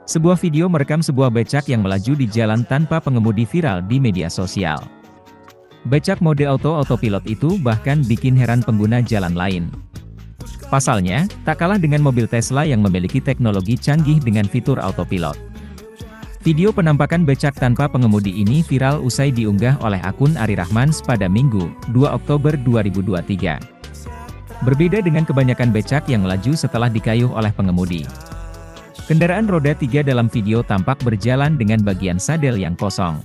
Sebuah video merekam sebuah becak yang melaju di jalan tanpa pengemudi viral di media sosial. Becak mode autopilot itu bahkan bikin heran pengguna jalan lain. Pasalnya, tak kalah dengan mobil Tesla yang memiliki teknologi canggih dengan fitur autopilot. Video penampakan becak tanpa pengemudi ini viral usai diunggah oleh akun Ari Rahmans pada Minggu, 2 Oktober 2023. Berbeda dengan kebanyakan becak yang melaju setelah dikayuh oleh pengemudi. Kendaraan roda 3 dalam video tampak berjalan dengan bagian sadel yang kosong.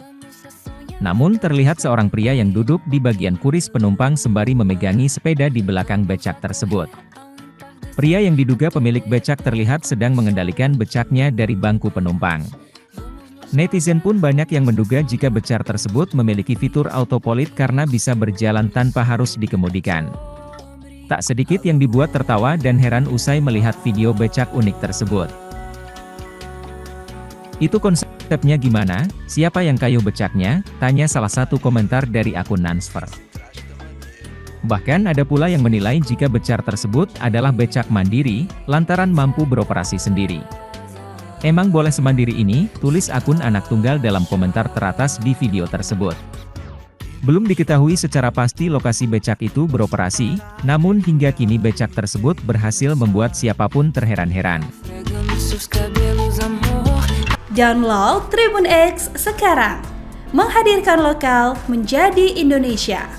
Namun terlihat seorang pria yang duduk di bagian kuris penumpang sembari memegangi sepeda di belakang becak tersebut. Pria yang diduga pemilik becak terlihat sedang mengendalikan becaknya dari bangku penumpang. Netizen pun banyak yang menduga jika becak tersebut memiliki fitur autopilot karena bisa berjalan tanpa harus dikemudikan. Tak sedikit yang dibuat tertawa dan heran usai melihat video becak unik tersebut. Itu konsepnya gimana? Siapa yang kayuh becaknya? Tanya salah satu komentar dari akun Nansfer. Bahkan ada pula yang menilai jika becak tersebut adalah becak mandiri, lantaran mampu beroperasi sendiri. Emang boleh semandiri ini? Tulis akun anak tunggal dalam komentar teratas di video tersebut. Belum diketahui secara pasti lokasi becak itu beroperasi, namun hingga kini becak tersebut berhasil membuat siapapun terheran-heran. Download Tribun X sekarang, menghadirkan lokal menjadi Indonesia.